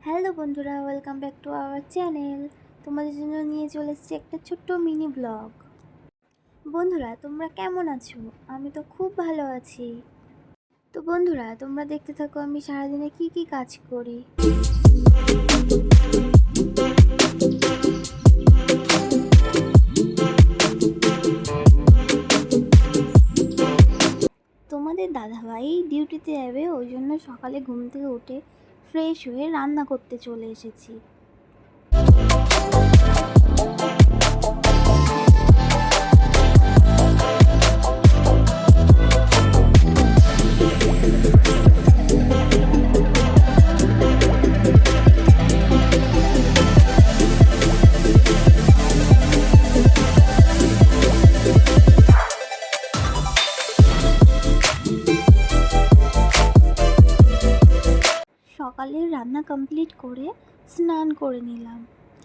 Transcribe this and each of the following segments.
Hello বন্ধুরা, welcome back to our channel. তোমাদের জন্য নিয়ে চলে এসেছি একটা ছোট্ট মিনি ব্লগ। বন্ধুরা, তোমরা কেমন আছো? আমি তো খুব ভালো আছি। তো বন্ধুরা, তোমরা দেখতে থাকো আমি সারাদিনে কি কি কাজ করি। তোমাদের দাদাভাই ডিউটিতে যাবে, ওই জন্য সকালে ঘুম থেকে উঠে ফ্রেশ হয়ে রান্না করতে চলে এসেছি। সকালের রান্না কমপ্লিট করে স্নান করে নিলাম,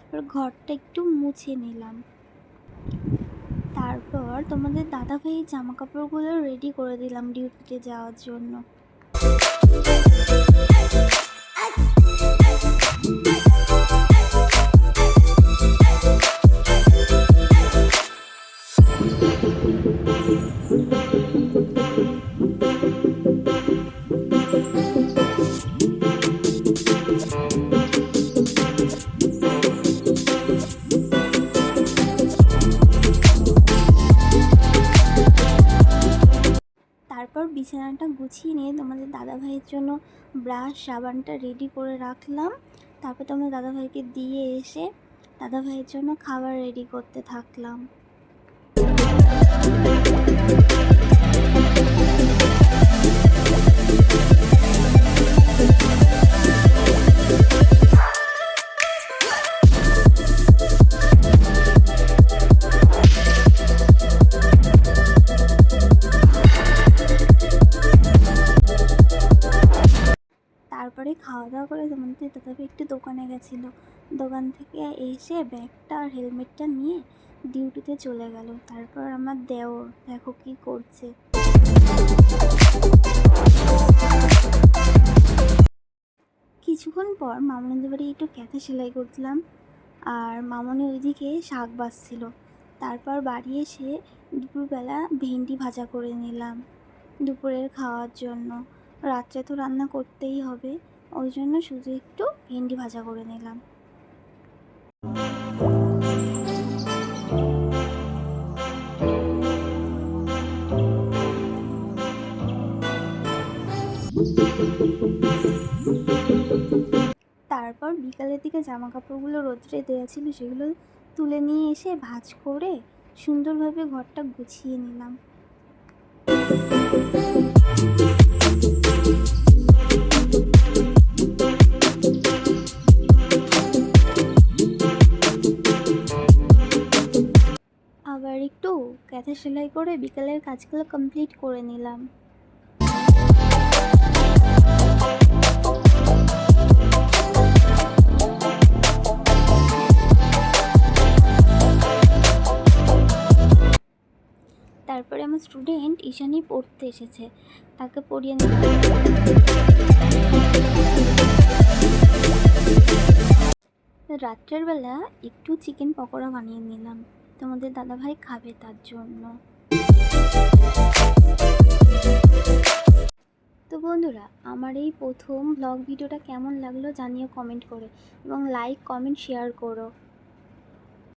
তারপর ঘরটা একটু মুছে নিলাম। তারপর তোমাদের দাদাভাই জামা কাপড়গুলো রেডি করে দিলাম ডিউটিতে যাওয়ার জন্য। তারপর বিছানাটা গুছিয়ে নিয়ে তোমাদের দাদাভাইয়ের জন্য ব্রাশ সাবানটা রেডি করে রাখলাম। তারপর তোমাদের দাদাভাইকে দিয়ে এসে দাদাভাইয়ের জন্য খাবার রেডি করতে থাকলাম। তারপরে খাওয়া দাওয়া করে তোমাদের দাদাভাই একটু দোকানে গেছিলো। দোকান থেকে এসে ব্যাগটা আর হেলমেটটা নিয়ে ডিউটিতে চলে গেল। তারপর আমার দেওর দেখো কি করছে। কিছুক্ষণ পর মামনিদের বাড়ি একটু ক্যাথা সেলাই করছিলাম, আর মামনি ওইদিকে শাক বাছছিল। তারপর বাড়ি এসে দুপুরবেলা ভেন্ডি ভাজা করে নিলাম দুপুরের খাওয়ার জন্য। রাত্রে তো রান্না করতেই হবে, ওই জন্য শুধু একটু ভেন্ডি ভাজা করে নিলাম। তারপর বিকালের দিকে জামা কাপড়গুলো রোদ্রে দেওয়া ছিল, সেগুলো তুলে নিয়ে এসে ভাঁজ করে সুন্দরভাবে ঘরটা গুছিয়ে নিলাম। আবার একটু কাঁথা সেলাই করে বিকালের কাজগুলো কমপ্লিট করে নিলাম। তারপরে আমার স্টুডেন্ট ঈশানী পড়তে এসেছে, তাকে পড়িয়ে নিলাম। রাত্রের বেলা একটু চিকেন পকোড়া বানিয়ে নিলাম, তোমাদের দাদাভাই খাবে তার জন্য। তো বন্ধুরা, আমার এই প্রথম ব্লগ ভিডিওটা কেমন লাগলো জানিও কমেন্ট করে, এবং লাইক কমেন্ট শেয়ার করো।